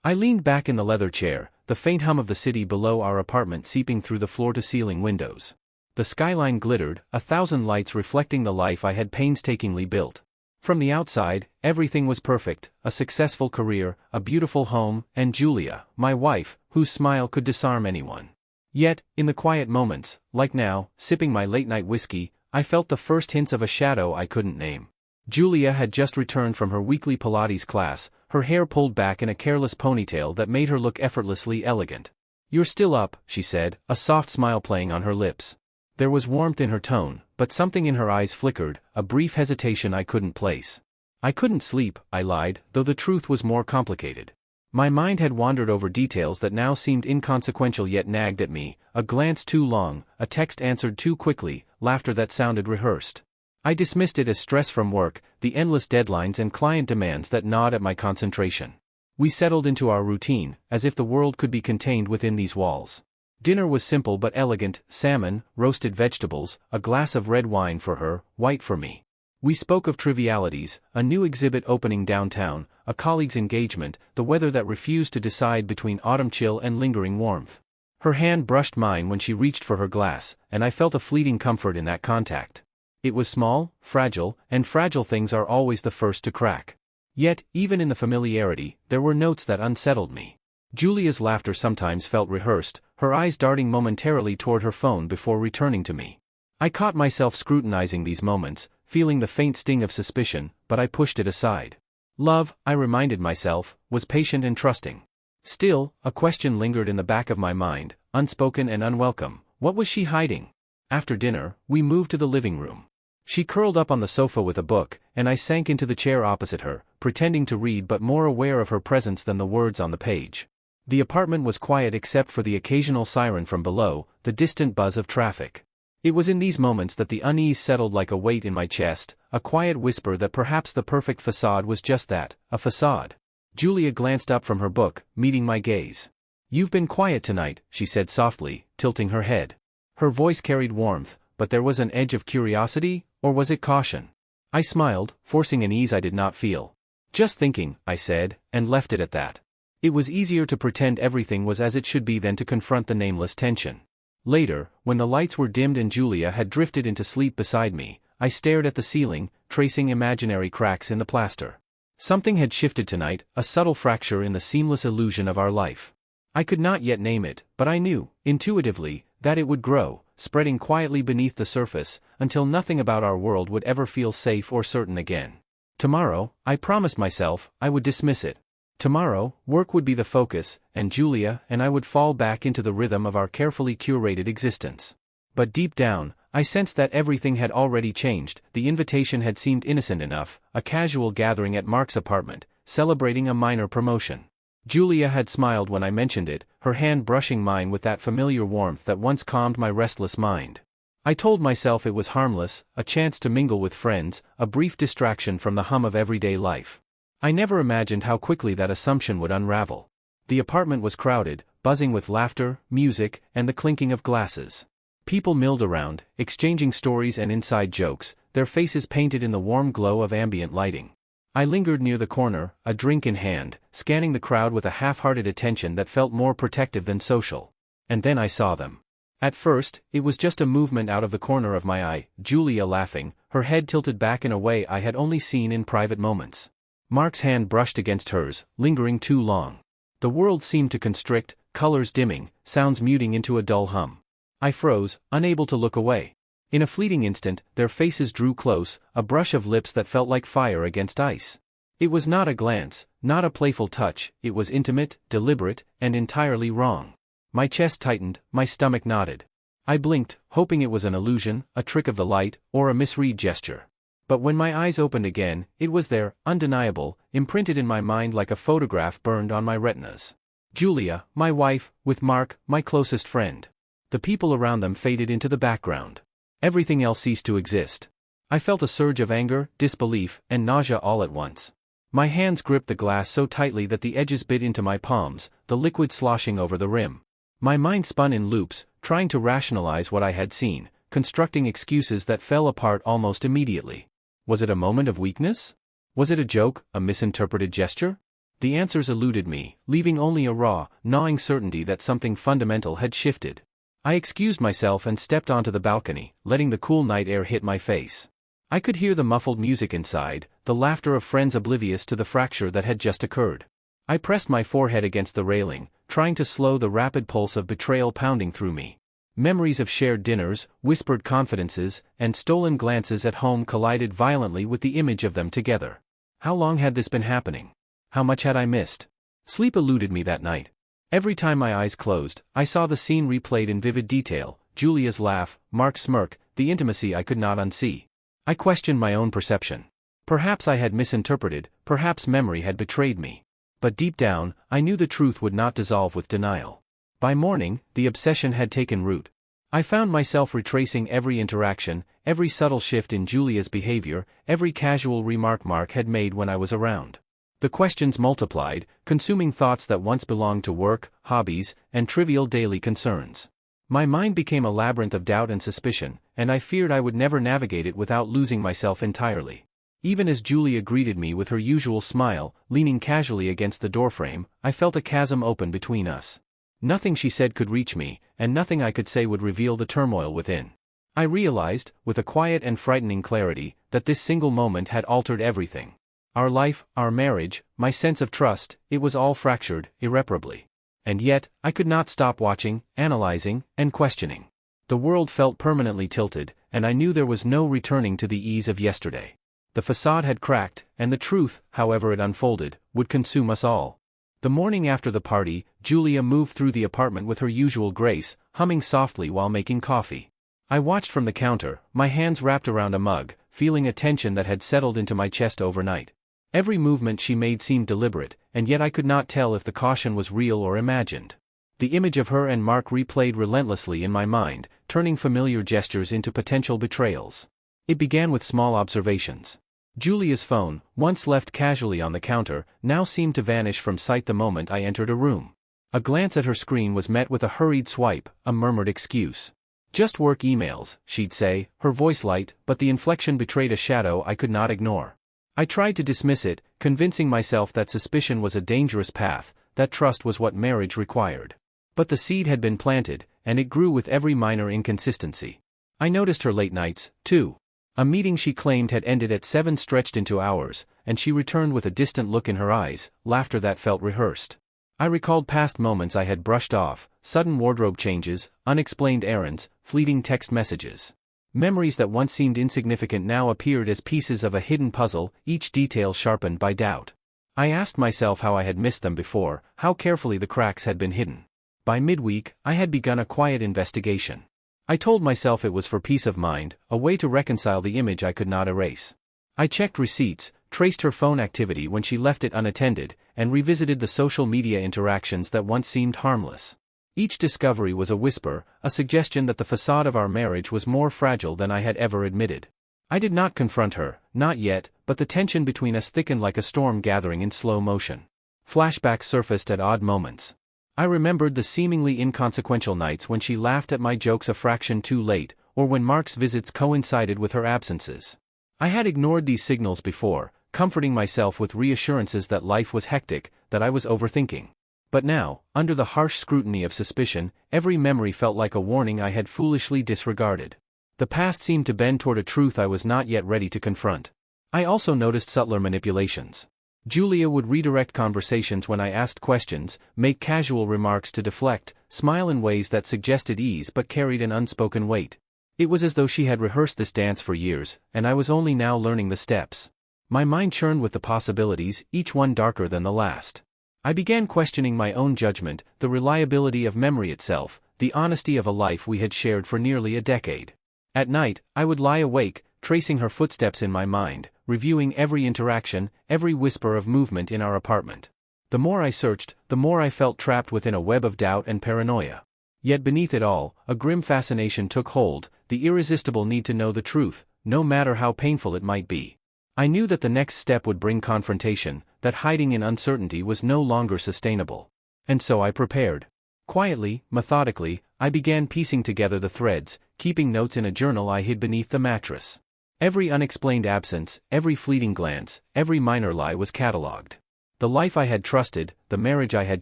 I leaned back in the leather chair, the faint hum of the city below our apartment seeping through the floor-to-ceiling windows. The skyline glittered, 1,000 lights reflecting the life I had painstakingly built. From the outside, everything was perfect: a successful career, a beautiful home, and Julia, my wife, whose smile could disarm anyone. Yet, in the quiet moments, like now, sipping my late-night whiskey, I felt the first hints of a shadow I couldn't name. Julia had just returned from her weekly Pilates class, her hair pulled back in a careless ponytail that made her look effortlessly elegant. "You're still up," she said, a soft smile playing on her lips. There was warmth in her tone, but something in her eyes flickered, a brief hesitation I couldn't place. "I couldn't sleep," I lied, though the truth was more complicated. My mind had wandered over details that now seemed inconsequential yet nagged at me: a glance too long, a text answered too quickly, laughter that sounded rehearsed. I dismissed it as stress from work, the endless deadlines and client demands that gnawed at my concentration. We settled into our routine, as if the world could be contained within these walls. Dinner was simple but elegant: salmon, roasted vegetables, a glass of red wine for her, white for me. We spoke of trivialities: a new exhibit opening downtown, a colleague's engagement, the weather that refused to decide between autumn chill and lingering warmth. Her hand brushed mine when she reached for her glass, and I felt a fleeting comfort in that contact. It was small, fragile, and fragile things are always the first to crack. Yet, even in the familiarity, there were notes that unsettled me. Julia's laughter sometimes felt rehearsed, her eyes darting momentarily toward her phone before returning to me. I caught myself scrutinizing these moments, feeling the faint sting of suspicion, but I pushed it aside. Love, I reminded myself, was patient and trusting. Still, a question lingered in the back of my mind, unspoken and unwelcome: what was she hiding? After dinner, we moved to the living room. She curled up on the sofa with a book, and I sank into the chair opposite her, pretending to read but more aware of her presence than the words on the page. The apartment was quiet except for the occasional siren from below, the distant buzz of traffic. It was in these moments that the unease settled like a weight in my chest, a quiet whisper that perhaps the perfect facade was just that, a facade. Julia glanced up from her book, meeting my gaze. "You've been quiet tonight," she said softly, tilting her head. Her voice carried warmth, but there was an edge of curiosity, or was it caution? I smiled, forcing an ease I did not feel. "Just thinking," I said, and left it at that. It was easier to pretend everything was as it should be than to confront the nameless tension. Later, when the lights were dimmed and Julia had drifted into sleep beside me, I stared at the ceiling, tracing imaginary cracks in the plaster. Something had shifted tonight, a subtle fracture in the seamless illusion of our life. I could not yet name it, but I knew, intuitively, that it would grow, spreading quietly beneath the surface, until nothing about our world would ever feel safe or certain again. Tomorrow, I promised myself, I would dismiss it. Tomorrow, work would be the focus, and Julia and I would fall back into the rhythm of our carefully curated existence. But deep down, I sensed that everything had already changed. The invitation had seemed innocent enough, a casual gathering at Mark's apartment, celebrating a minor promotion. Julia had smiled when I mentioned it, her hand brushing mine with that familiar warmth that once calmed my restless mind. I told myself it was harmless, a chance to mingle with friends, a brief distraction from the hum of everyday life. I never imagined how quickly that assumption would unravel. The apartment was crowded, buzzing with laughter, music, and the clinking of glasses. People milled around, exchanging stories and inside jokes, their faces painted in the warm glow of ambient lighting. I lingered near the corner, a drink in hand, scanning the crowd with a half-hearted attention that felt more protective than social. And then I saw them. At first, it was just a movement out of the corner of my eye, Julia laughing, her head tilted back in a way I had only seen in private moments. Mark's hand brushed against hers, lingering too long. The world seemed to constrict, colors dimming, sounds muting into a dull hum. I froze, unable to look away. In a fleeting instant, their faces drew close, a brush of lips that felt like fire against ice. It was not a glance, not a playful touch, it was intimate, deliberate, and entirely wrong. My chest tightened, my stomach knotted. I blinked, hoping it was an illusion, a trick of the light, or a misread gesture. But when my eyes opened again, it was there, undeniable, imprinted in my mind like a photograph burned on my retinas. Julia, my wife, with Mark, my closest friend. The people around them faded into the background. Everything else ceased to exist. I felt a surge of anger, disbelief, and nausea all at once. My hands gripped the glass so tightly that the edges bit into my palms, the liquid sloshing over the rim. My mind spun in loops, trying to rationalize what I had seen, constructing excuses that fell apart almost immediately. Was it a moment of weakness? Was it a joke, a misinterpreted gesture? The answers eluded me, leaving only a raw, gnawing certainty that something fundamental had shifted. I excused myself and stepped onto the balcony, letting the cool night air hit my face. I could hear the muffled music inside, the laughter of friends oblivious to the fracture that had just occurred. I pressed my forehead against the railing, trying to slow the rapid pulse of betrayal pounding through me. Memories of shared dinners, whispered confidences, and stolen glances at home collided violently with the image of them together. How long had this been happening? How much had I missed? Sleep eluded me that night. Every time my eyes closed, I saw the scene replayed in vivid detail: Julia's laugh, Mark's smirk, the intimacy I could not unsee. I questioned my own perception. Perhaps I had misinterpreted, perhaps memory had betrayed me. But deep down, I knew the truth would not dissolve with denial. By morning, the obsession had taken root. I found myself retracing every interaction, every subtle shift in Julia's behavior, every casual remark Mark had made when I was around. The questions multiplied, consuming thoughts that once belonged to work, hobbies, and trivial daily concerns. My mind became a labyrinth of doubt and suspicion, and I feared I would never navigate it without losing myself entirely. Even as Julia greeted me with her usual smile, leaning casually against the doorframe, I felt a chasm open between us. Nothing she said could reach me, and nothing I could say would reveal the turmoil within. I realized, with a quiet and frightening clarity, that this single moment had altered everything. Our life, our marriage, my sense of trust, it was all fractured, irreparably. And yet, I could not stop watching, analyzing, and questioning. The world felt permanently tilted, and I knew there was no returning to the ease of yesterday. The facade had cracked, and the truth, however it unfolded, would consume us all. The morning after the party, Julia moved through the apartment with her usual grace, humming softly while making coffee. I watched from the counter, my hands wrapped around a mug, feeling a tension that had settled into my chest overnight. Every movement she made seemed deliberate, and yet I could not tell if the caution was real or imagined. The image of her and Mark replayed relentlessly in my mind, turning familiar gestures into potential betrayals. It began with small observations. Julia's phone, once left casually on the counter, now seemed to vanish from sight the moment I entered a room. A glance at her screen was met with a hurried swipe, a murmured excuse. "Just work emails," she'd say, her voice light, but the inflection betrayed a shadow I could not ignore. I tried to dismiss it, convincing myself that suspicion was a dangerous path, that trust was what marriage required. But the seed had been planted, and it grew with every minor inconsistency. I noticed her late nights, too. A meeting she claimed had ended at 7 stretched into hours, and she returned with a distant look in her eyes, laughter that felt rehearsed. I recalled past moments I had brushed off, sudden wardrobe changes, unexplained errands, fleeting text messages. Memories that once seemed insignificant now appeared as pieces of a hidden puzzle, each detail sharpened by doubt. I asked myself how I had missed them before, how carefully the cracks had been hidden. By midweek, I had begun a quiet investigation. I told myself it was for peace of mind, a way to reconcile the image I could not erase. I checked receipts, traced her phone activity when she left it unattended, and revisited the social media interactions that once seemed harmless. Each discovery was a whisper, a suggestion that the facade of our marriage was more fragile than I had ever admitted. I did not confront her, not yet, but the tension between us thickened like a storm gathering in slow motion. Flashbacks surfaced at odd moments. I remembered the seemingly inconsequential nights when she laughed at my jokes a fraction too late, or when Mark's visits coincided with her absences. I had ignored these signals before, comforting myself with reassurances that life was hectic, that I was overthinking. But now, under the harsh scrutiny of suspicion, every memory felt like a warning I had foolishly disregarded. The past seemed to bend toward a truth I was not yet ready to confront. I also noticed subtler manipulations. Julia would redirect conversations when I asked questions, make casual remarks to deflect, smile in ways that suggested ease but carried an unspoken weight. It was as though she had rehearsed this dance for years, and I was only now learning the steps. My mind churned with the possibilities, each one darker than the last. I began questioning my own judgment, the reliability of memory itself, the honesty of a life we had shared for nearly a decade. At night, I would lie awake, tracing her footsteps in my mind, reviewing every interaction, every whisper of movement in our apartment. The more I searched, the more I felt trapped within a web of doubt and paranoia. Yet beneath it all, a grim fascination took hold, the irresistible need to know the truth, no matter how painful it might be. I knew that the next step would bring confrontation, that hiding in uncertainty was no longer sustainable. And so I prepared. Quietly, methodically, I began piecing together the threads, keeping notes in a journal I hid beneath the mattress. Every unexplained absence, every fleeting glance, every minor lie was catalogued. The life I had trusted, the marriage I had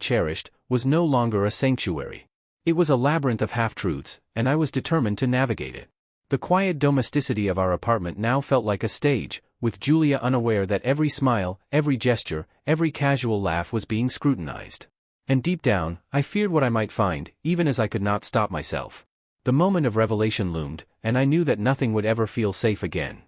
cherished, was no longer a sanctuary. It was a labyrinth of half-truths, and I was determined to navigate it. The quiet domesticity of our apartment now felt like a stage, with Julia unaware that every smile, every gesture, every casual laugh was being scrutinized. And deep down, I feared what I might find, even as I could not stop myself. The moment of revelation loomed, and I knew that nothing would ever feel safe again.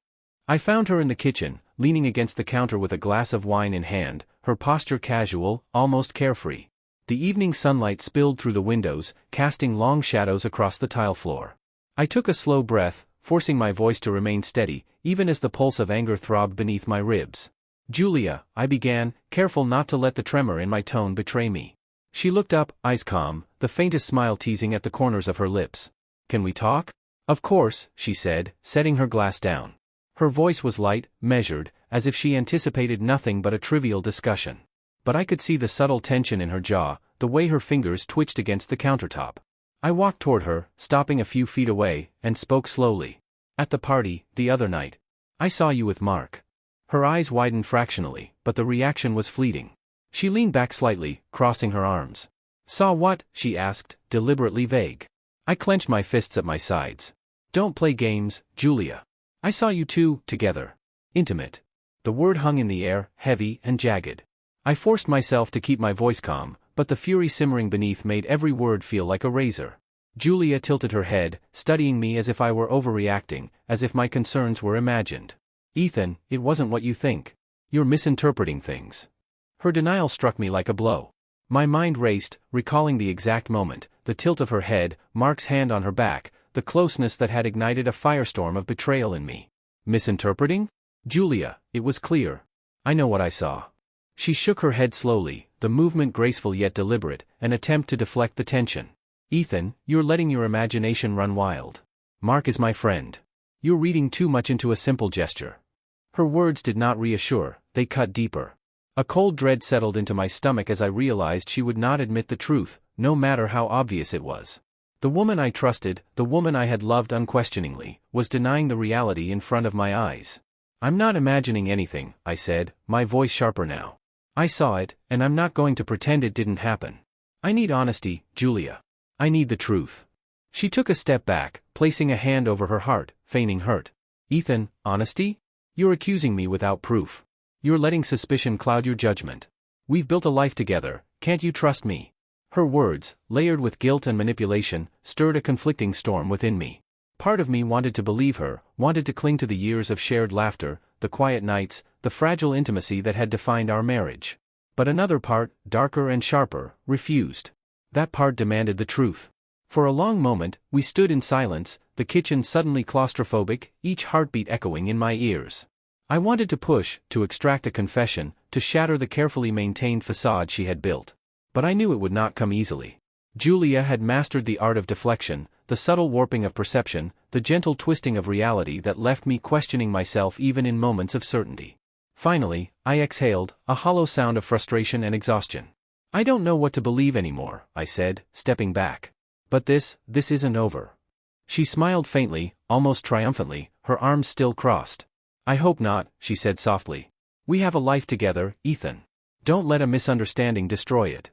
I found her in the kitchen, leaning against the counter with a glass of wine in hand, her posture casual, almost carefree. The evening sunlight spilled through the windows, casting long shadows across the tile floor. I took a slow breath, forcing my voice to remain steady, even as the pulse of anger throbbed beneath my ribs. "Julia," I began, careful not to let the tremor in my tone betray me. She looked up, eyes calm, the faintest smile teasing at the corners of her lips. "Can we talk?" "Of course," she said, setting her glass down. Her voice was light, measured, as if she anticipated nothing but a trivial discussion. But I could see the subtle tension in her jaw, the way her fingers twitched against the countertop. I walked toward her, stopping a few feet away, and spoke slowly. "At the party, the other night. I saw you with Mark." Her eyes widened fractionally, but the reaction was fleeting. She leaned back slightly, crossing her arms. "Saw what?" she asked, deliberately vague. I clenched my fists at my sides. "Don't play games, Julia. I saw you two, together. Intimate." The word hung in the air, heavy and jagged. I forced myself to keep my voice calm, but the fury simmering beneath made every word feel like a razor. Julia tilted her head, studying me as if I were overreacting, as if my concerns were imagined. "Ethan, it wasn't what you think. You're misinterpreting things." Her denial struck me like a blow. My mind raced, recalling the exact moment, the tilt of her head, Mark's hand on her back, the closeness that had ignited a firestorm of betrayal in me. Misinterpreting? "Julia, it was clear. I know what I saw." She shook her head slowly, the movement graceful yet deliberate, an attempt to deflect the tension. "Ethan, you're letting your imagination run wild. Mark is my friend. You're reading too much into a simple gesture." Her words did not reassure, they cut deeper. A cold dread settled into my stomach as I realized she would not admit the truth, no matter how obvious it was. The woman I trusted, the woman I had loved unquestioningly, was denying the reality in front of my eyes. "I'm not imagining anything," I said, my voice sharper now. "I saw it, and I'm not going to pretend it didn't happen. I need honesty, Julia. I need the truth." She took a step back, placing a hand over her heart, feigning hurt. "Ethan, honesty? You're accusing me without proof. You're letting suspicion cloud your judgment. We've built a life together, can't you trust me?" Her words, layered with guilt and manipulation, stirred a conflicting storm within me. Part of me wanted to believe her, wanted to cling to the years of shared laughter, the quiet nights, the fragile intimacy that had defined our marriage. But another part, darker and sharper, refused. That part demanded the truth. For a long moment, we stood in silence, the kitchen suddenly claustrophobic, each heartbeat echoing in my ears. I wanted to push, to extract a confession, to shatter the carefully maintained facade she had built. But I knew it would not come easily. Julia had mastered the art of deflection, the subtle warping of perception, the gentle twisting of reality that left me questioning myself even in moments of certainty. Finally, I exhaled, a hollow sound of frustration and exhaustion. "I don't know what to believe anymore," I said, stepping back. "But this isn't over." She smiled faintly, almost triumphantly, her arms still crossed. "I hope not," she said softly. "We have a life together, Ethan. Don't let a misunderstanding destroy it."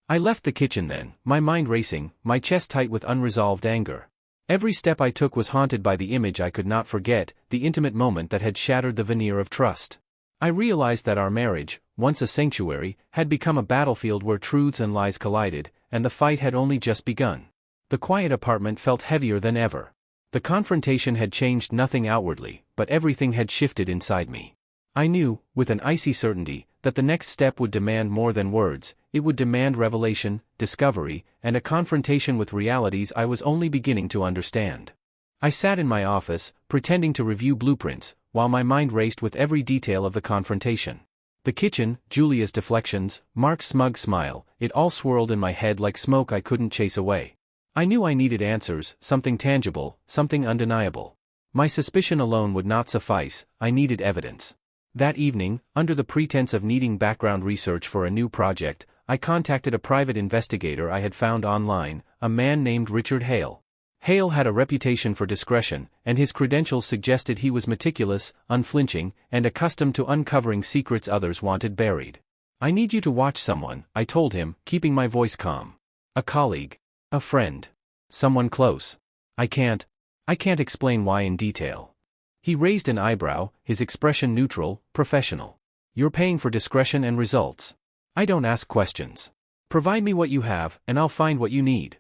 I left the kitchen then, my mind racing, my chest tight with unresolved anger. Every step I took was haunted by the image I could not forget, the intimate moment that had shattered the veneer of trust. I realized that our marriage, once a sanctuary, had become a battlefield where truths and lies collided, and the fight had only just begun. The quiet apartment felt heavier than ever. The confrontation had changed nothing outwardly, but everything had shifted inside me. I knew, with an icy certainty, that the next step would demand more than words, it would demand revelation, discovery, and a confrontation with realities I was only beginning to understand. I sat in my office, pretending to review blueprints, while my mind raced with every detail of the confrontation. The kitchen, Julia's deflections, Mark's smug smile, it all swirled in my head like smoke I couldn't chase away. I knew I needed answers, something tangible, something undeniable. My suspicion alone would not suffice, I needed evidence. That evening, under the pretense of needing background research for a new project, I contacted a private investigator I had found online, a man named Richard Hale. Hale had a reputation for discretion, and his credentials suggested he was meticulous, unflinching, and accustomed to uncovering secrets others wanted buried. I need you to watch someone, I told him, keeping my voice calm. A colleague. A friend. Someone close. I can't explain why in detail. He raised an eyebrow, his expression neutral, professional. You're paying for discretion and results. I don't ask questions. Provide me what you have, and I'll find what you need.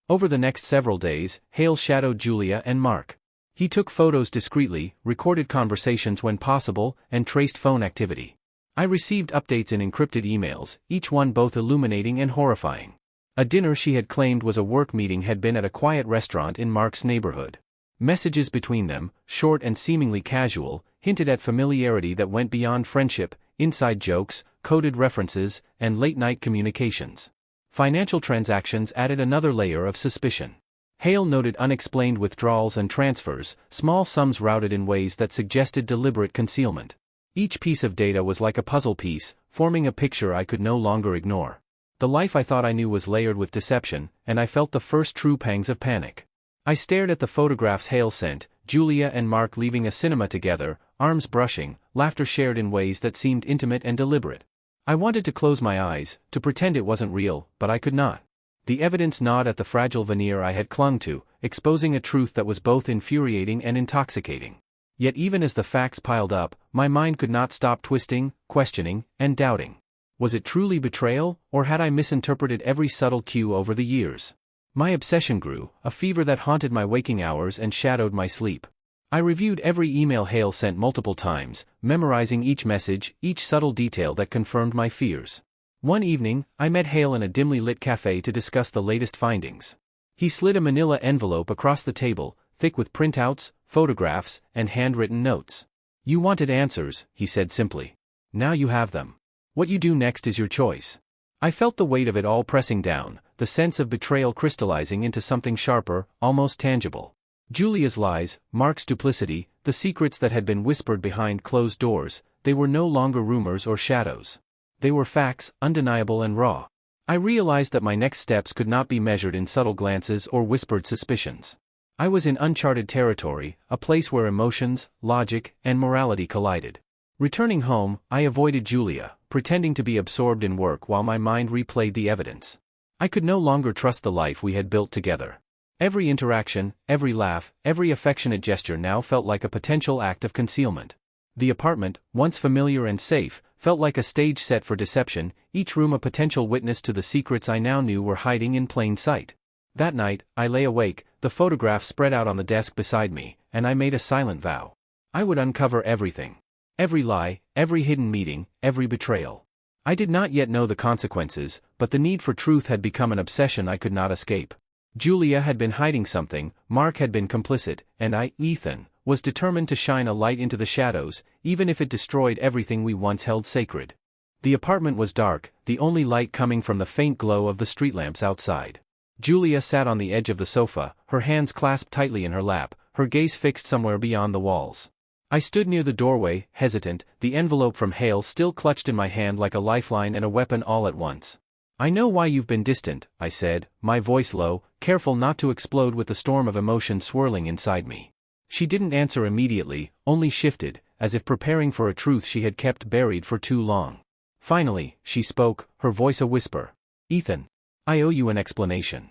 Over the next several days, Hale shadowed Julia and Mark. He took photos discreetly, recorded conversations when possible, and traced phone activity. I received updates in encrypted emails, each one both illuminating and horrifying. A dinner she had claimed was a work meeting had been at a quiet restaurant in Mark's neighborhood. Messages between them, short and seemingly casual, hinted at familiarity that went beyond friendship, inside jokes, coded references, and late-night communications. Financial transactions added another layer of suspicion. Hale noted unexplained withdrawals and transfers, small sums routed in ways that suggested deliberate concealment. Each piece of data was like a puzzle piece, forming a picture I could no longer ignore. The life I thought I knew was layered with deception, and I felt the first true pangs of panic. I stared at the photographs Hale sent, Julia and Mark leaving a cinema together, arms brushing, laughter shared in ways that seemed intimate and deliberate. I wanted to close my eyes, to pretend it wasn't real, but I could not. The evidence gnawed at the fragile veneer I had clung to, exposing a truth that was both infuriating and intoxicating. Yet even as the facts piled up, my mind could not stop twisting, questioning, and doubting. Was it truly betrayal, or had I misinterpreted every subtle cue over the years? My obsession grew, a fever that haunted my waking hours and shadowed my sleep. I reviewed every email Hale sent multiple times, memorizing each message, each subtle detail that confirmed my fears. One evening, I met Hale in a dimly lit cafe to discuss the latest findings. He slid a manila envelope across the table, thick with printouts, photographs, and handwritten notes. You wanted answers, he said simply. Now you have them. What you do next is your choice. I felt the weight of it all pressing down, the sense of betrayal crystallizing into something sharper, almost tangible. Julia's lies, Mark's duplicity, the secrets that had been whispered behind closed doors, they were no longer rumors or shadows. They were facts, undeniable and raw. I realized that my next steps could not be measured in subtle glances or whispered suspicions. I was in uncharted territory, a place where emotions, logic, and morality collided. Returning home, I avoided Julia, pretending to be absorbed in work while my mind replayed the evidence. I could no longer trust the life we had built together. Every interaction, every laugh, every affectionate gesture now felt like a potential act of concealment. The apartment, once familiar and safe, felt like a stage set for deception, each room a potential witness to the secrets I now knew were hiding in plain sight. That night, I lay awake, the photograph spread out on the desk beside me, and I made a silent vow. I would uncover everything. Every lie, every hidden meeting, every betrayal. I did not yet know the consequences, but the need for truth had become an obsession I could not escape. Julia had been hiding something, Mark had been complicit, and I, Ethan, was determined to shine a light into the shadows, even if it destroyed everything we once held sacred. The apartment was dark, the only light coming from the faint glow of the street lamps outside. Julia sat on the edge of the sofa, her hands clasped tightly in her lap, her gaze fixed somewhere beyond the walls. I stood near the doorway, hesitant, the envelope from Hale still clutched in my hand like a lifeline and a weapon all at once. I know why you've been distant, I said, my voice low, careful not to explode with the storm of emotion swirling inside me. She didn't answer immediately, only shifted, as if preparing for a truth she had kept buried for too long. Finally, she spoke, her voice a whisper. Ethan, I owe you an explanation.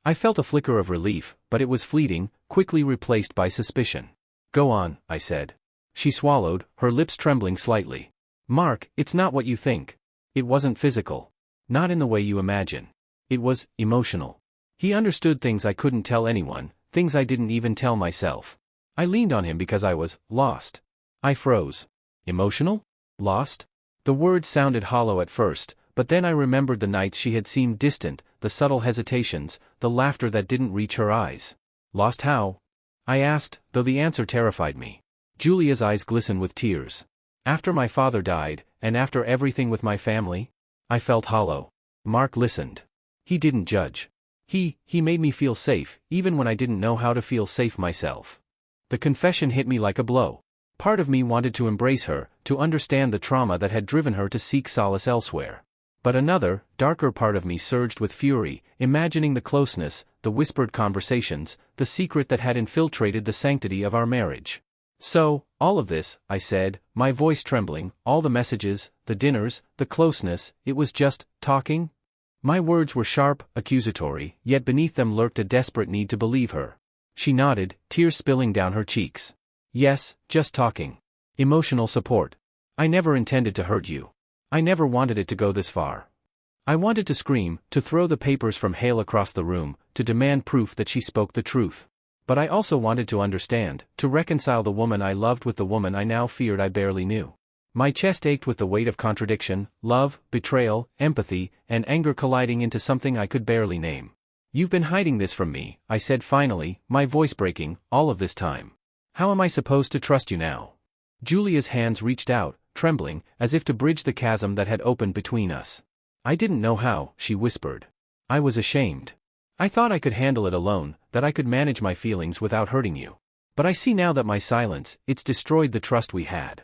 I felt a flicker of relief, but it was fleeting, quickly replaced by suspicion. Go on, I said. She swallowed, her lips trembling slightly. Mark, it's not what you think. It wasn't physical. Not in the way you imagine. It was emotional. He understood things I couldn't tell anyone, things I didn't even tell myself. I leaned on him because I was lost. I froze. Emotional? Lost? The words sounded hollow at first, but then I remembered the nights she had seemed distant, the subtle hesitations, the laughter that didn't reach her eyes. Lost how? I asked, though the answer terrified me. Julia's eyes glistened with tears. After my father died, and after everything with my family? I felt hollow. Mark listened. He didn't judge. He made me feel safe, even when I didn't know how to feel safe myself. The confession hit me like a blow. Part of me wanted to embrace her, to understand the trauma that had driven her to seek solace elsewhere. But another, darker part of me surged with fury, imagining the closeness, the whispered conversations, the secret that had infiltrated the sanctity of our marriage. So, all of this, I said, my voice trembling, all the messages, the dinners, the closeness, it was just talking? My words were sharp, accusatory, yet beneath them lurked a desperate need to believe her. She nodded, tears spilling down her cheeks. Yes, just talking. Emotional support. I never intended to hurt you. I never wanted it to go this far. I wanted to scream, to throw the papers from Hale across the room, to demand proof that she spoke the truth. But I also wanted to understand, to reconcile the woman I loved with the woman I now feared I barely knew. My chest ached with the weight of contradiction, love, betrayal, empathy, and anger colliding into something I could barely name. You've been hiding this from me, I said finally, my voice breaking, all of this time. How am I supposed to trust you now? Julia's hands reached out, trembling, as if to bridge the chasm that had opened between us. I didn't know how, she whispered. I was ashamed. I thought I could handle it alone, that I could manage my feelings without hurting you. But I see now that my silence, it's destroyed the trust we had.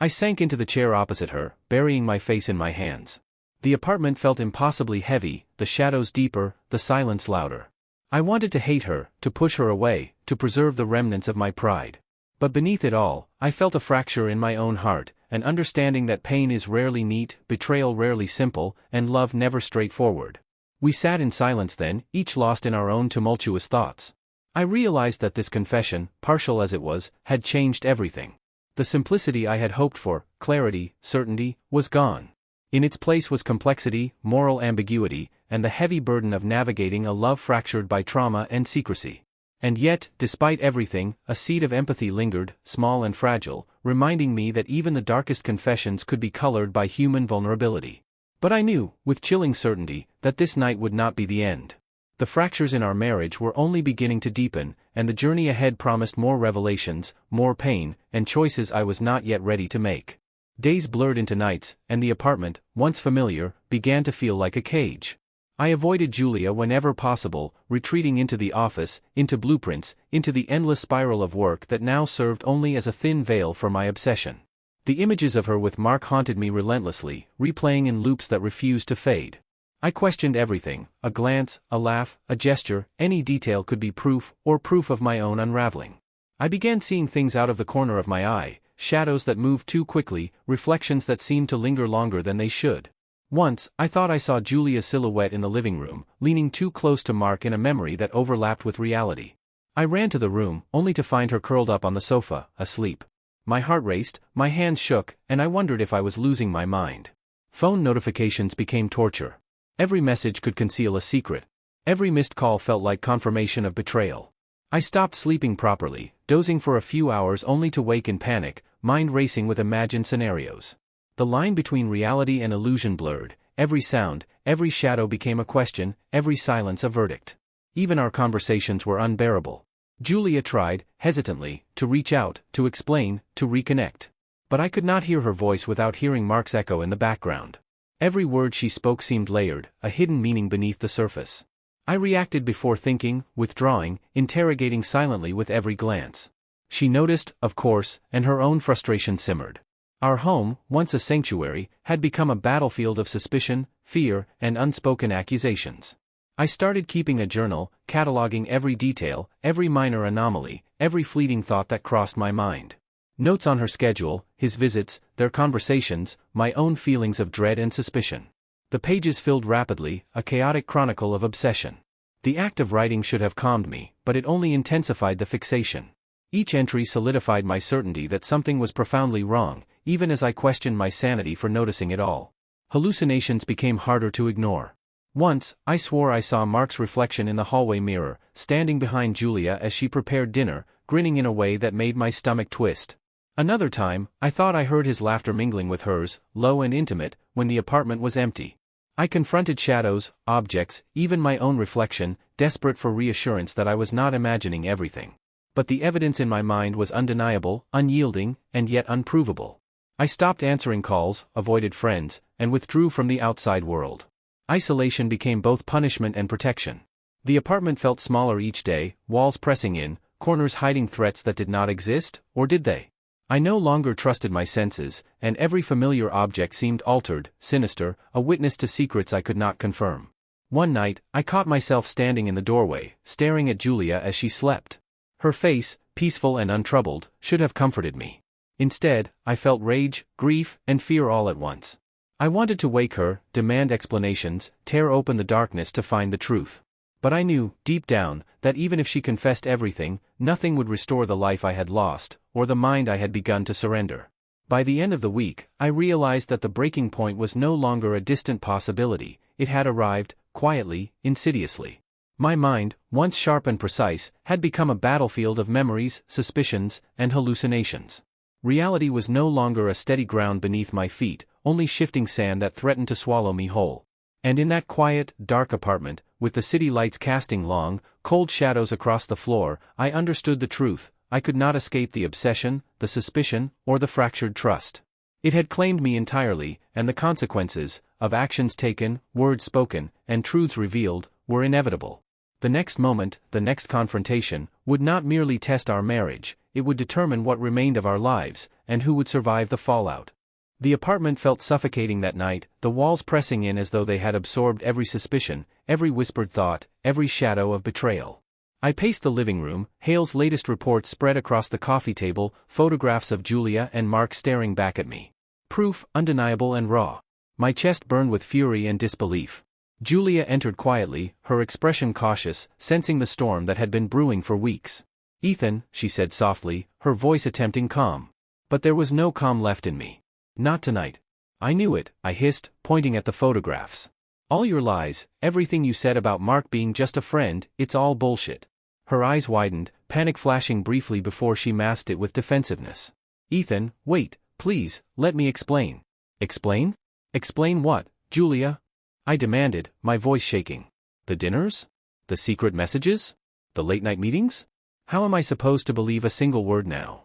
I sank into the chair opposite her, burying my face in my hands. The apartment felt impossibly heavy, the shadows deeper, the silence louder. I wanted to hate her, to push her away, to preserve the remnants of my pride. But beneath it all, I felt a fracture in my own heart, an understanding that pain is rarely neat, betrayal rarely simple, and love never straightforward. We sat in silence then, each lost in our own tumultuous thoughts. I realized that this confession, partial as it was, had changed everything. The simplicity I had hoped for, clarity, certainty, was gone. In its place was complexity, moral ambiguity, and the heavy burden of navigating a love fractured by trauma and secrecy. And yet, despite everything, a seed of empathy lingered, small and fragile, reminding me that even the darkest confessions could be colored by human vulnerability. But I knew, with chilling certainty, that this night would not be the end. The fractures in our marriage were only beginning to deepen, and the journey ahead promised more revelations, more pain, and choices I was not yet ready to make. Days blurred into nights, and the apartment, once familiar, began to feel like a cage. I avoided Julia whenever possible, retreating into the office, into blueprints, into the endless spiral of work that now served only as a thin veil for my obsession. The images of her with Mark haunted me relentlessly, replaying in loops that refused to fade. I questioned everything, a glance, a laugh, a gesture, any detail could be proof, or proof of my own unraveling. I began seeing things out of the corner of my eye, shadows that moved too quickly, reflections that seemed to linger longer than they should. Once, I thought I saw Julia's silhouette in the living room, leaning too close to Mark in a memory that overlapped with reality. I ran to the room, only to find her curled up on the sofa, asleep. My heart raced, my hands shook, and I wondered if I was losing my mind. Phone notifications became torture. Every message could conceal a secret. Every missed call felt like confirmation of betrayal. I stopped sleeping properly, dozing for a few hours only to wake in panic, mind racing with imagined scenarios. The line between reality and illusion blurred, every sound, every shadow became a question, every silence a verdict. Even our conversations were unbearable. Julia tried, hesitantly, to reach out, to explain, to reconnect. But I could not hear her voice without hearing Mark's echo in the background. Every word she spoke seemed layered, a hidden meaning beneath the surface. I reacted before thinking, withdrawing, interrogating silently with every glance. She noticed, of course, and her own frustration simmered. Our home, once a sanctuary, had become a battlefield of suspicion, fear, and unspoken accusations. I started keeping a journal, cataloging every detail, every minor anomaly, every fleeting thought that crossed my mind. Notes on her schedule, his visits, their conversations, my own feelings of dread and suspicion. The pages filled rapidly, a chaotic chronicle of obsession. The act of writing should have calmed me, but it only intensified the fixation. Each entry solidified my certainty that something was profoundly wrong, even as I questioned my sanity for noticing it all. Hallucinations became harder to ignore. Once, I swore I saw Mark's reflection in the hallway mirror, standing behind Julia as she prepared dinner, grinning in a way that made my stomach twist. Another time, I thought I heard his laughter mingling with hers, low and intimate, when the apartment was empty. I confronted shadows, objects, even my own reflection, desperate for reassurance that I was not imagining everything. But the evidence in my mind was undeniable, unyielding, and yet unprovable. I stopped answering calls, avoided friends, and withdrew from the outside world. Isolation became both punishment and protection. The apartment felt smaller each day, walls pressing in, corners hiding threats that did not exist, or did they? I no longer trusted my senses, and every familiar object seemed altered, sinister, a witness to secrets I could not confirm. One night, I caught myself standing in the doorway, staring at Julia as she slept. Her face, peaceful and untroubled, should have comforted me. Instead, I felt rage, grief, and fear all at once. I wanted to wake her, demand explanations, tear open the darkness to find the truth. But I knew, deep down, that even if she confessed everything, nothing would restore the life I had lost, or the mind I had begun to surrender. By the end of the week, I realized that the breaking point was no longer a distant possibility, it had arrived, quietly, insidiously. My mind, once sharp and precise, had become a battlefield of memories, suspicions, and hallucinations. Reality was no longer a steady ground beneath my feet, only shifting sand that threatened to swallow me whole. And in that quiet, dark apartment, with the city lights casting long, cold shadows across the floor, I understood the truth. I could not escape the obsession, the suspicion, or the fractured trust. It had claimed me entirely, and the consequences, of actions taken, words spoken, and truths revealed, were inevitable. The next moment, the next confrontation, would not merely test our marriage, it would determine what remained of our lives, and who would survive the fallout. The apartment felt suffocating that night, the walls pressing in as though they had absorbed every suspicion, every whispered thought, every shadow of betrayal. I paced the living room, Hale's latest reports spread across the coffee table, photographs of Julia and Mark staring back at me. Proof, undeniable and raw. My chest burned with fury and disbelief. Julia entered quietly, her expression cautious, sensing the storm that had been brewing for weeks. "Ethan," she said softly, her voice attempting calm. But there was no calm left in me. "Not tonight." "I knew it," I hissed, pointing at the photographs. "All your lies, everything you said about Mark being just a friend, it's all bullshit." Her eyes widened, panic flashing briefly before she masked it with defensiveness. "Ethan, wait, please, let me explain." "Explain? Explain what, Julia?" I demanded, my voice shaking. "The dinners? The secret messages? The late-night meetings? How am I supposed to believe a single word now?"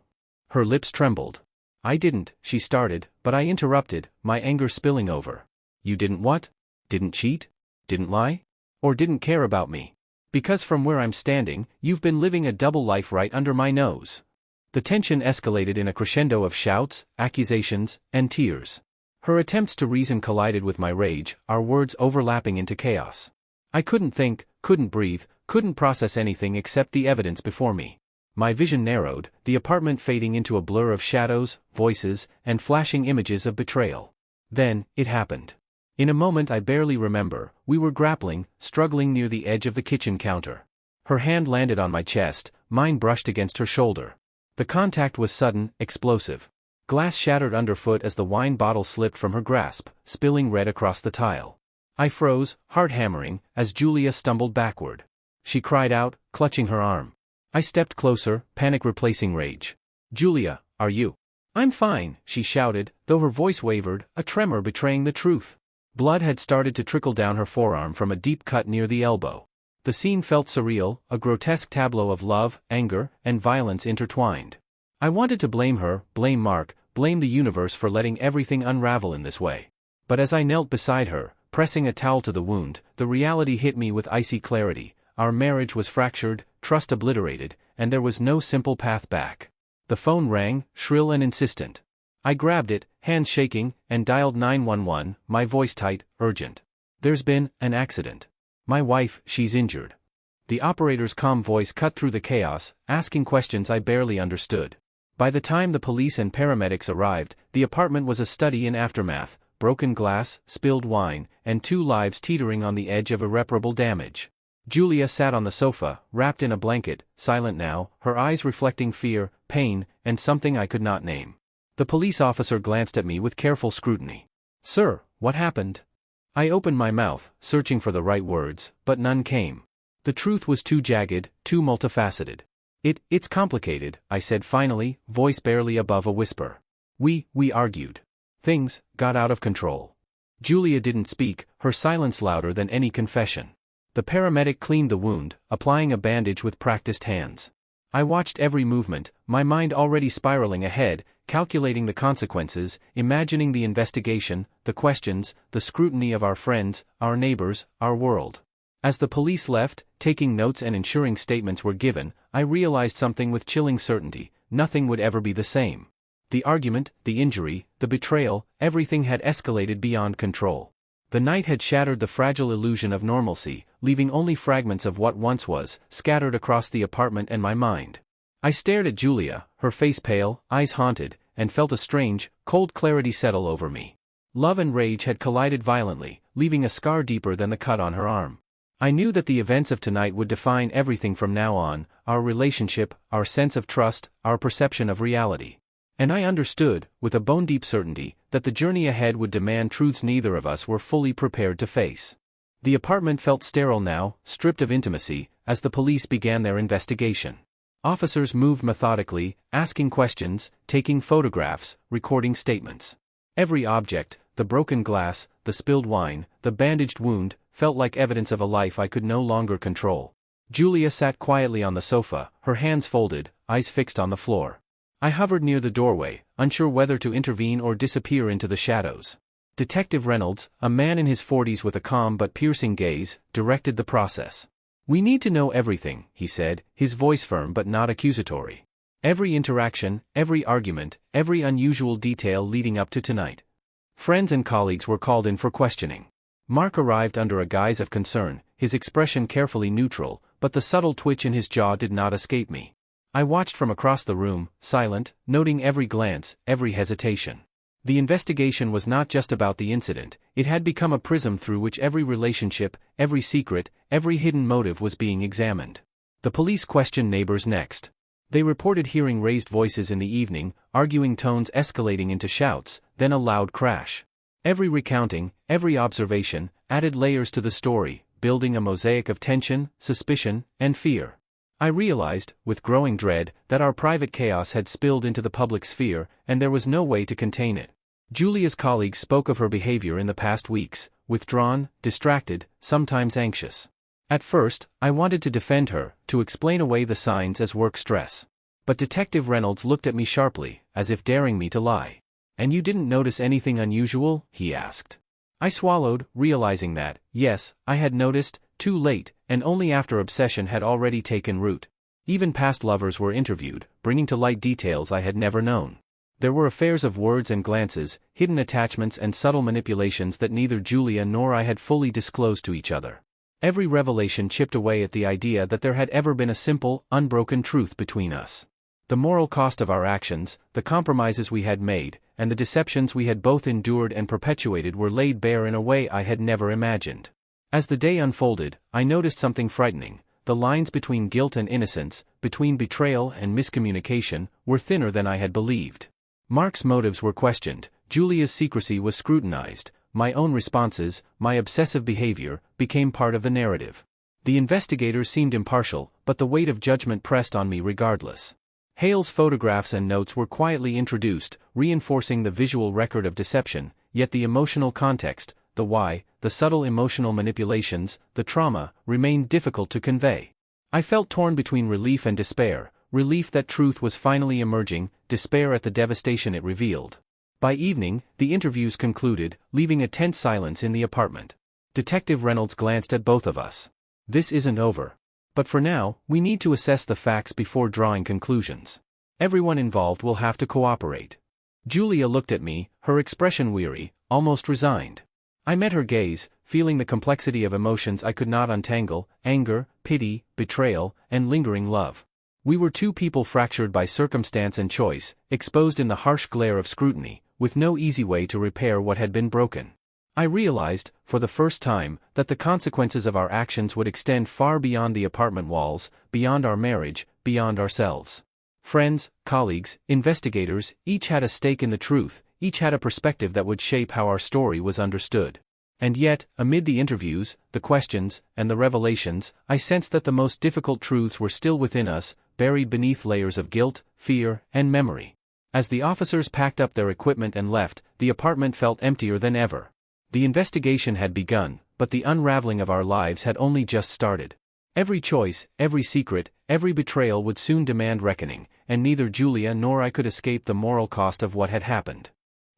Her lips trembled. "I didn't," she started, but I interrupted, my anger spilling over. "You didn't what? Didn't cheat? Didn't lie? Or didn't care about me? Because from where I'm standing, you've been living a double life right under my nose." The tension escalated in a crescendo of shouts, accusations, and tears. Her attempts to reason collided with my rage, our words overlapping into chaos. I couldn't think, couldn't breathe, couldn't process anything except the evidence before me. My vision narrowed, the apartment fading into a blur of shadows, voices, and flashing images of betrayal. Then, it happened. In a moment I barely remember, we were grappling, struggling near the edge of the kitchen counter. Her hand landed on my chest, mine brushed against her shoulder. The contact was sudden, explosive. Glass shattered underfoot as the wine bottle slipped from her grasp, spilling red across the tile. I froze, heart hammering, as Julia stumbled backward. She cried out, clutching her arm. I stepped closer, panic replacing rage. "Julia, are you?" "I'm fine," she shouted, though her voice wavered, a tremor betraying the truth. Blood had started to trickle down her forearm from a deep cut near the elbow. The scene felt surreal, a grotesque tableau of love, anger, and violence intertwined. I wanted to blame her, blame Mark, blame the universe for letting everything unravel in this way. But as I knelt beside her, pressing a towel to the wound, the reality hit me with icy clarity. Our marriage was fractured, trust obliterated, and there was no simple path back. The phone rang, shrill and insistent. I grabbed it, hands shaking, and dialed 911, my voice tight, urgent. "There's been an accident. My wife, she's injured." The operator's calm voice cut through the chaos, asking questions I barely understood. By the time the police and paramedics arrived, the apartment was a study in aftermath, broken glass, spilled wine, and 2 lives teetering on the edge of irreparable damage. Julia sat on the sofa, wrapped in a blanket, silent now, her eyes reflecting fear, pain, and something I could not name. The police officer glanced at me with careful scrutiny. "Sir, what happened?" I opened my mouth, searching for the right words, but none came. The truth was too jagged, too multifaceted. It's complicated," I said finally, voice barely above a whisper. We argued. Things got out of control." Julia didn't speak, her silence louder than any confession. The paramedic cleaned the wound, applying a bandage with practiced hands. I watched every movement, my mind already spiraling ahead, calculating the consequences, imagining the investigation, the questions, the scrutiny of our friends, our neighbors, our world. As the police left, taking notes and ensuring statements were given, I realized something with chilling certainty: nothing would ever be the same. The argument, the injury, the betrayal, everything had escalated beyond control. The night had shattered the fragile illusion of normalcy, leaving only fragments of what once was, scattered across the apartment and my mind. I stared at Julia, her face pale, eyes haunted, and felt a strange, cold clarity settle over me. Love and rage had collided violently, leaving a scar deeper than the cut on her arm. I knew that the events of tonight would define everything from now on, our relationship, our sense of trust, our perception of reality. And I understood, with a bone-deep certainty, that the journey ahead would demand truths neither of us were fully prepared to face. The apartment felt sterile now, stripped of intimacy, as the police began their investigation. Officers moved methodically, asking questions, taking photographs, recording statements. Every object, the broken glass, the spilled wine, the bandaged wound, felt like evidence of a life I could no longer control. Julia sat quietly on the sofa, her hands folded, eyes fixed on the floor. I hovered near the doorway, unsure whether to intervene or disappear into the shadows. Detective Reynolds, a man in his 40s with a calm but piercing gaze, directed the process. "We need to know everything," he said, his voice firm but not accusatory. "Every interaction, every argument, every unusual detail leading up to tonight." Friends and colleagues were called in for questioning. Mark arrived under a guise of concern, his expression carefully neutral, but the subtle twitch in his jaw did not escape me. I watched from across the room, silent, noting every glance, every hesitation. The investigation was not just about the incident, it had become a prism through which every relationship, every secret, every hidden motive was being examined. The police questioned neighbors next. They reported hearing raised voices in the evening, arguing tones escalating into shouts, then a loud crash. Every recounting, every observation, added layers to the story, building a mosaic of tension, suspicion, and fear. I realized, with growing dread, that our private chaos had spilled into the public sphere, and there was no way to contain it. Julia's colleagues spoke of her behavior in the past weeks, withdrawn, distracted, sometimes anxious. At first, I wanted to defend her, to explain away the signs as work stress. But Detective Reynolds looked at me sharply, as if daring me to lie. "And you didn't notice anything unusual?" he asked. I swallowed, realizing that, yes, I had noticed, too late, and only after obsession had already taken root. Even past lovers were interviewed, bringing to light details I had never known. There were affairs of words and glances, hidden attachments and subtle manipulations that neither Julia nor I had fully disclosed to each other. Every revelation chipped away at the idea that there had ever been a simple, unbroken truth between us. The moral cost of our actions, the compromises we had made, and the deceptions we had both endured and perpetuated were laid bare in a way I had never imagined. As the day unfolded, I noticed something frightening. The lines between guilt and innocence, between betrayal and miscommunication, were thinner than I had believed. Mark's motives were questioned, Julia's secrecy was scrutinized, my own responses, my obsessive behavior, became part of the narrative. The investigators seemed impartial, but the weight of judgment pressed on me regardless. Hale's photographs and notes were quietly introduced, reinforcing the visual record of deception, yet the emotional context, the why, the subtle emotional manipulations, the trauma, remained difficult to convey. I felt torn between relief and despair, relief that truth was finally emerging, despair at the devastation it revealed. By evening, the interviews concluded, leaving a tense silence in the apartment. Detective Reynolds glanced at both of us. "This isn't over. But for now, we need to assess the facts before drawing conclusions. Everyone involved will have to cooperate." Julia looked at me, her expression weary, almost resigned. I met her gaze, feeling the complexity of emotions I could not untangle: anger, pity, betrayal, and lingering love. We were two people fractured by circumstance and choice, exposed in the harsh glare of scrutiny, with no easy way to repair what had been broken. I realized, for the first time, that the consequences of our actions would extend far beyond the apartment walls, beyond our marriage, beyond ourselves. Friends, colleagues, investigators, each had a stake in the truth, each had a perspective that would shape how our story was understood. And yet, amid the interviews, the questions, and the revelations, I sensed that the most difficult truths were still within us, buried beneath layers of guilt, fear, and memory. As the officers packed up their equipment and left, the apartment felt emptier than ever. The investigation had begun, but the unraveling of our lives had only just started. Every choice, every secret, every betrayal would soon demand reckoning, and neither Julia nor I could escape the moral cost of what had happened.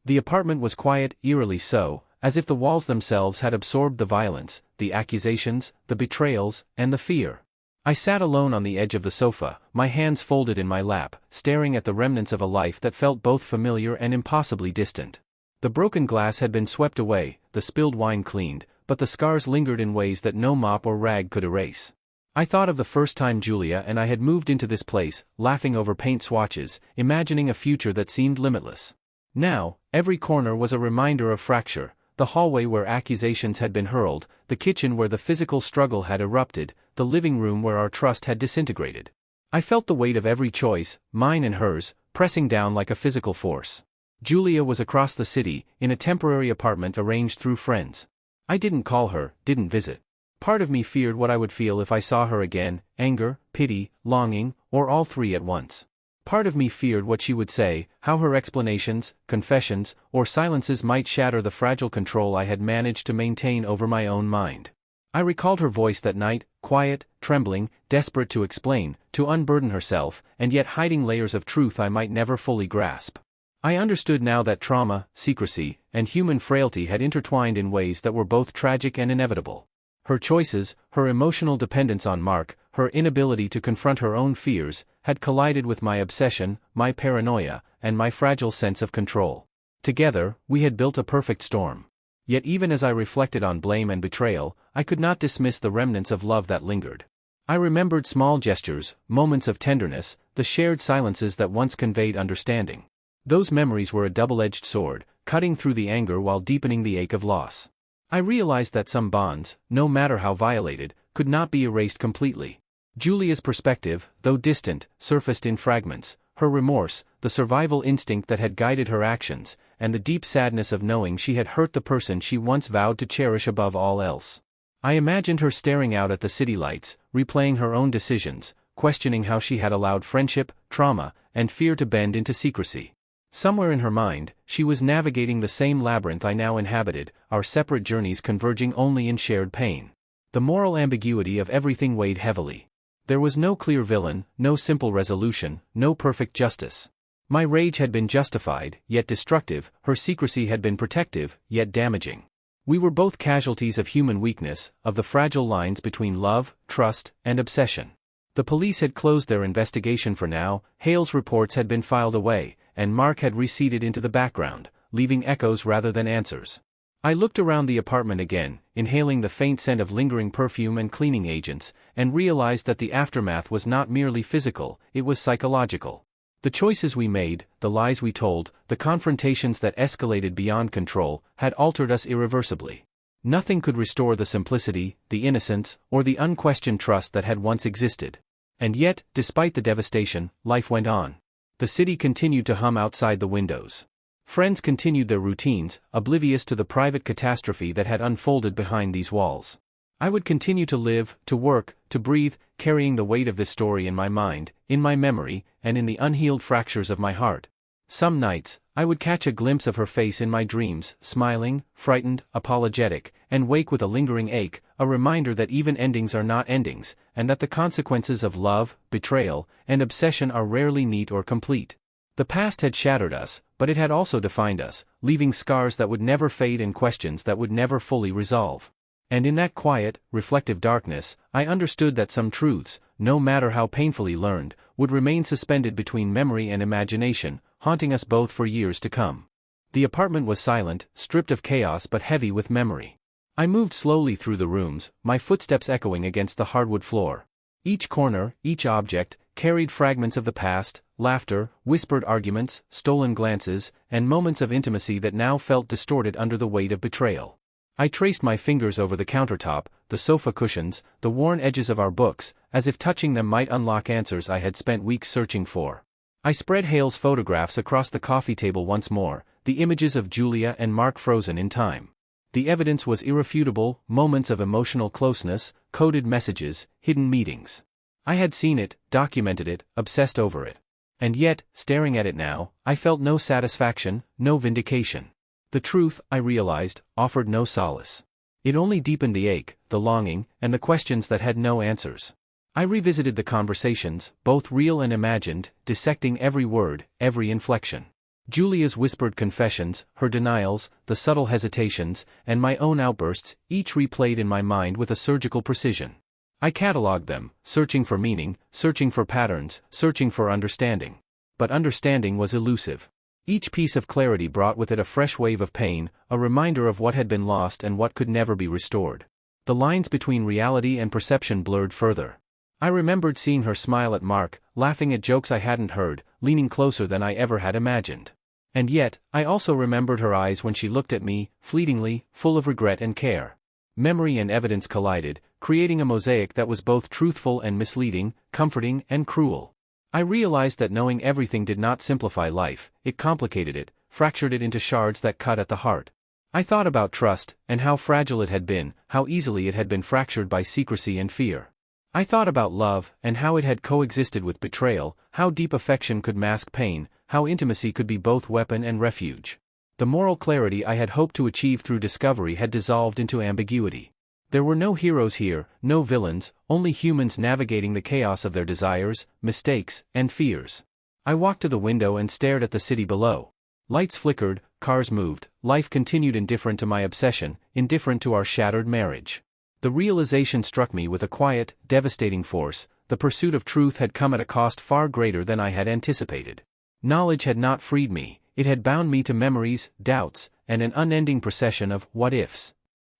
The apartment was quiet, eerily so, as if the walls themselves had absorbed the violence, the accusations, the betrayals, and the fear. I sat alone on the edge of the sofa, my hands folded in my lap, staring at the remnants of a life that felt both familiar and impossibly distant. The broken glass had been swept away, the spilled wine cleaned, but the scars lingered in ways that no mop or rag could erase. I thought of the first time Julia and I had moved into this place, laughing over paint swatches, imagining a future that seemed limitless. Now, every corner was a reminder of fracture, the hallway where accusations had been hurled, the kitchen where the physical struggle had erupted, the living room where our trust had disintegrated. I felt the weight of every choice, mine and hers, pressing down like a physical force. Julia was across the city, in a temporary apartment arranged through friends. I didn't call her, didn't visit. Part of me feared what I would feel if I saw her again, anger, pity, longing, or all three at once. Part of me feared what she would say, how her explanations, confessions, or silences might shatter the fragile control I had managed to maintain over my own mind. I recalled her voice that night, quiet, trembling, desperate to explain, to unburden herself, and yet hiding layers of truth I might never fully grasp. I understood now that trauma, secrecy, and human frailty had intertwined in ways that were both tragic and inevitable. Her choices, her emotional dependence on Mark, her inability to confront her own fears, had collided with my obsession, my paranoia, and my fragile sense of control. Together, we had built a perfect storm. Yet even as I reflected on blame and betrayal, I could not dismiss the remnants of love that lingered. I remembered small gestures, moments of tenderness, the shared silences that once conveyed understanding. Those memories were a double-edged sword, cutting through the anger while deepening the ache of loss. I realized that some bonds, no matter how violated, could not be erased completely. Julia's perspective, though distant, surfaced in fragments, her remorse, the survival instinct that had guided her actions, and the deep sadness of knowing she had hurt the person she once vowed to cherish above all else. I imagined her staring out at the city lights, replaying her own decisions, questioning how she had allowed friendship, trauma, and fear to bend into secrecy. Somewhere in her mind, she was navigating the same labyrinth I now inhabited, our separate journeys converging only in shared pain. The moral ambiguity of everything weighed heavily. There was no clear villain, no simple resolution, no perfect justice. My rage had been justified, yet destructive, her secrecy had been protective, yet damaging. We were both casualties of human weakness, of the fragile lines between love, trust, and obsession. The police had closed their investigation for now, Hale's reports had been filed away, and Mark had receded into the background, leaving echoes rather than answers. I looked around the apartment again, inhaling the faint scent of lingering perfume and cleaning agents, and realized that the aftermath was not merely physical, it was psychological. The choices we made, the lies we told, the confrontations that escalated beyond control, had altered us irreversibly. Nothing could restore the simplicity, the innocence, or the unquestioned trust that had once existed. And yet, despite the devastation, life went on. The city continued to hum outside the windows. Friends continued their routines, oblivious to the private catastrophe that had unfolded behind these walls. I would continue to live, to work, to breathe, carrying the weight of this story in my mind, in my memory, and in the unhealed fractures of my heart. Some nights, I would catch a glimpse of her face in my dreams, smiling, frightened, apologetic, and wake with a lingering ache, a reminder that even endings are not endings, and that the consequences of love, betrayal, and obsession are rarely neat or complete. The past had shattered us, but it had also defined us, leaving scars that would never fade and questions that would never fully resolve. And in that quiet, reflective darkness, I understood that some truths, no matter how painfully learned, would remain suspended between memory and imagination, haunting us both for years to come. The apartment was silent, stripped of chaos but heavy with memory. I moved slowly through the rooms, my footsteps echoing against the hardwood floor. Each corner, each object, carried fragments of the past, laughter, whispered arguments, stolen glances, and moments of intimacy that now felt distorted under the weight of betrayal. I traced my fingers over the countertop, the sofa cushions, the worn edges of our books, as if touching them might unlock answers I had spent weeks searching for. I spread Hale's photographs across the coffee table once more, the images of Julia and Mark frozen in time. The evidence was irrefutable, moments of emotional closeness, coded messages, hidden meetings. I had seen it, documented it, obsessed over it. And yet, staring at it now, I felt no satisfaction, no vindication. The truth, I realized, offered no solace. It only deepened the ache, the longing, and the questions that had no answers. I revisited the conversations, both real and imagined, dissecting every word, every inflection. Julia's whispered confessions, her denials, the subtle hesitations, and my own outbursts, each replayed in my mind with a surgical precision. I catalogued them, searching for meaning, searching for patterns, searching for understanding. But understanding was elusive. Each piece of clarity brought with it a fresh wave of pain, a reminder of what had been lost and what could never be restored. The lines between reality and perception blurred further. I remembered seeing her smile at Mark, laughing at jokes I hadn't heard, leaning closer than I ever had imagined. And yet, I also remembered her eyes when she looked at me, fleetingly, full of regret and care. Memory and evidence collided, creating a mosaic that was both truthful and misleading, comforting and cruel. I realized that knowing everything did not simplify life, it complicated it, fractured it into shards that cut at the heart. I thought about trust, and how fragile it had been, how easily it had been fractured by secrecy and fear. I thought about love, and how it had coexisted with betrayal, how deep affection could mask pain, how intimacy could be both weapon and refuge. The moral clarity I had hoped to achieve through discovery had dissolved into ambiguity. There were no heroes here, no villains, only humans navigating the chaos of their desires, mistakes, and fears. I walked to the window and stared at the city below. Lights flickered, cars moved, life continued indifferent to my obsession, indifferent to our shattered marriage. The realization struck me with a quiet, devastating force: the pursuit of truth had come at a cost far greater than I had anticipated. Knowledge had not freed me, it had bound me to memories, doubts, and an unending procession of what-ifs.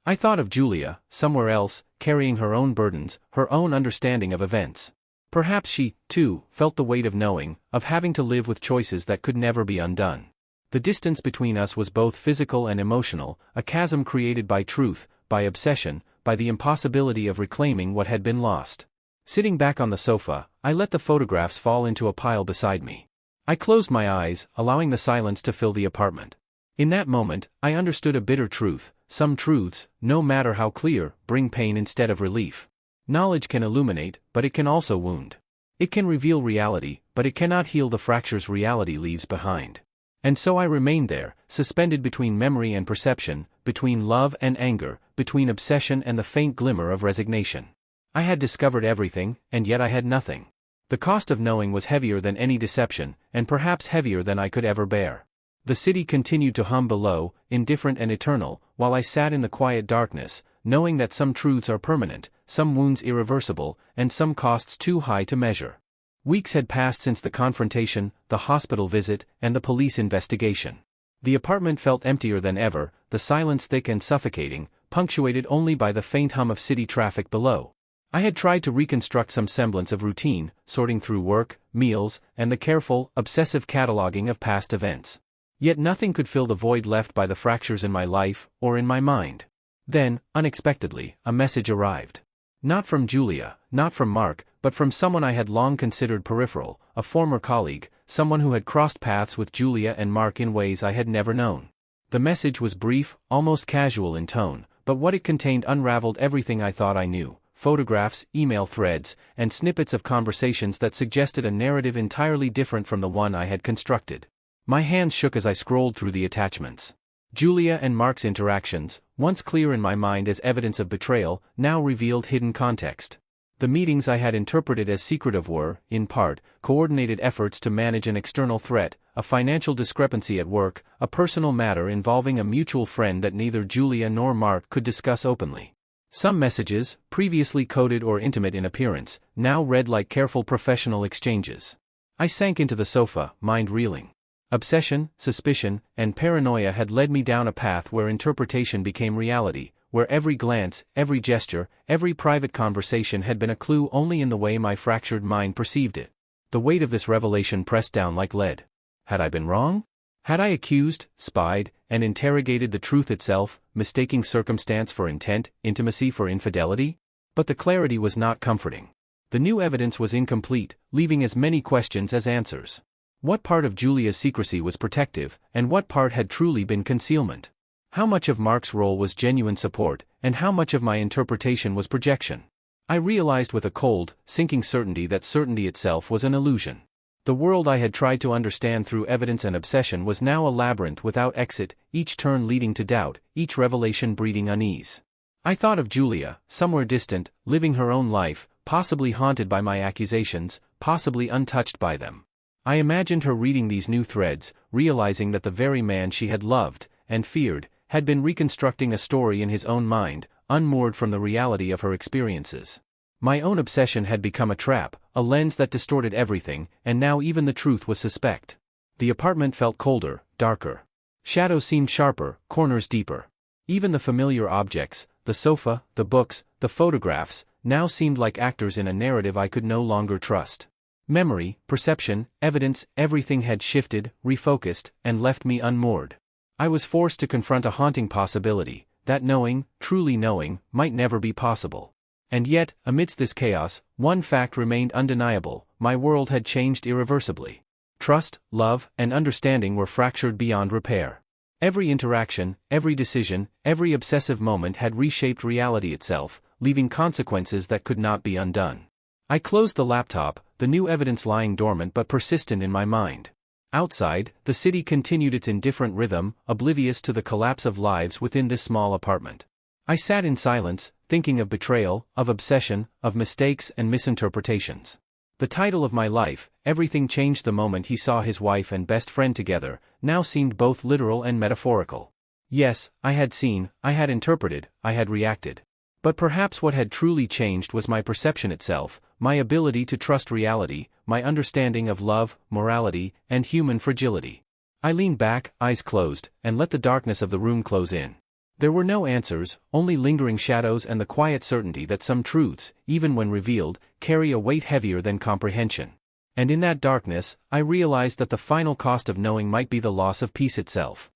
I thought of Julia, somewhere else, carrying her own burdens, her own understanding of events. Perhaps she, too, felt the weight of knowing, of having to live with choices that could never be undone. The distance between us was both physical and emotional, a chasm created by truth, by obsession, by the impossibility of reclaiming what had been lost. Sitting back on the sofa, I let the photographs fall into a pile beside me. I closed my eyes, allowing the silence to fill the apartment. In that moment, I understood a bitter truth: some truths, no matter how clear, bring pain instead of relief. Knowledge can illuminate, but it can also wound. It can reveal reality, but it cannot heal the fractures reality leaves behind. And so I remained there, suspended between memory and perception, between love and anger, between obsession and the faint glimmer of resignation. I had discovered everything, and yet I had nothing. The cost of knowing was heavier than any deception, and perhaps heavier than I could ever bear. The city continued to hum below, indifferent and eternal, while I sat in the quiet darkness, knowing that some truths are permanent, some wounds irreversible, and some costs too high to measure. Weeks had passed since the confrontation, the hospital visit, and the police investigation. The apartment felt emptier than ever, the silence thick and suffocating, punctuated only by the faint hum of city traffic below. I had tried to reconstruct some semblance of routine, sorting through work, meals, and the careful, obsessive cataloging of past events. Yet nothing could fill the void left by the fractures in my life, or in my mind. Then, unexpectedly, a message arrived. Not from Julia, not from Mark, but from someone I had long considered peripheral, a former colleague, someone who had crossed paths with Julia and Mark in ways I had never known. The message was brief, almost casual in tone, but what it contained unraveled everything I thought I knew: photographs, email threads, and snippets of conversations that suggested a narrative entirely different from the one I had constructed. My hands shook as I scrolled through the attachments. Julia and Mark's interactions, once clear in my mind as evidence of betrayal, now revealed hidden context. The meetings I had interpreted as secretive were, in part, coordinated efforts to manage an external threat, a financial discrepancy at work, a personal matter involving a mutual friend that neither Julia nor Mark could discuss openly. Some messages, previously coded or intimate in appearance, now read like careful professional exchanges. I sank into the sofa, mind reeling. Obsession, suspicion, and paranoia had led me down a path where interpretation became reality, where every glance, every gesture, every private conversation had been a clue only in the way my fractured mind perceived it. The weight of this revelation pressed down like lead. Had I been wrong? Had I accused, spied, and interrogated the truth itself, mistaking circumstance for intent, intimacy for infidelity? But the clarity was not comforting. The new evidence was incomplete, leaving as many questions as answers. What part of Julia's secrecy was protective, and what part had truly been concealment? How much of Mark's role was genuine support, and how much of my interpretation was projection? I realized with a cold, sinking certainty that certainty itself was an illusion. The world I had tried to understand through evidence and obsession was now a labyrinth without exit, each turn leading to doubt, each revelation breeding unease. I thought of Julia, somewhere distant, living her own life, possibly haunted by my accusations, possibly untouched by them. I imagined her reading these new threads, realizing that the very man she had loved, and feared, had been reconstructing a story in his own mind, unmoored from the reality of her experiences. My own obsession had become a trap, a lens that distorted everything, and now even the truth was suspect. The apartment felt colder, darker. Shadows seemed sharper, corners deeper. Even the familiar objects, the sofa, the books, the photographs, now seemed like actors in a narrative I could no longer trust. Memory, perception, evidence, everything had shifted, refocused, and left me unmoored. I was forced to confront a haunting possibility, that knowing, truly knowing, might never be possible. And yet, amidst this chaos, one fact remained undeniable: my world had changed irreversibly. Trust, love, and understanding were fractured beyond repair. Every interaction, every decision, every obsessive moment had reshaped reality itself, leaving consequences that could not be undone. I closed the laptop, the new evidence lying dormant but persistent in my mind. Outside, the city continued its indifferent rhythm, oblivious to the collapse of lives within this small apartment. I sat in silence, thinking of betrayal, of obsession, of mistakes and misinterpretations. The title of my life, Everything Changed the Moment He Saw His Wife and Best Friend Together, now seemed both literal and metaphorical. Yes, I had seen, I had interpreted, I had reacted. But perhaps what had truly changed was my perception itself, my ability to trust reality, my understanding of love, morality, and human fragility. I leaned back, eyes closed, and let the darkness of the room close in. There were no answers, only lingering shadows and the quiet certainty that some truths, even when revealed, carry a weight heavier than comprehension. And in that darkness, I realized that the final cost of knowing might be the loss of peace itself.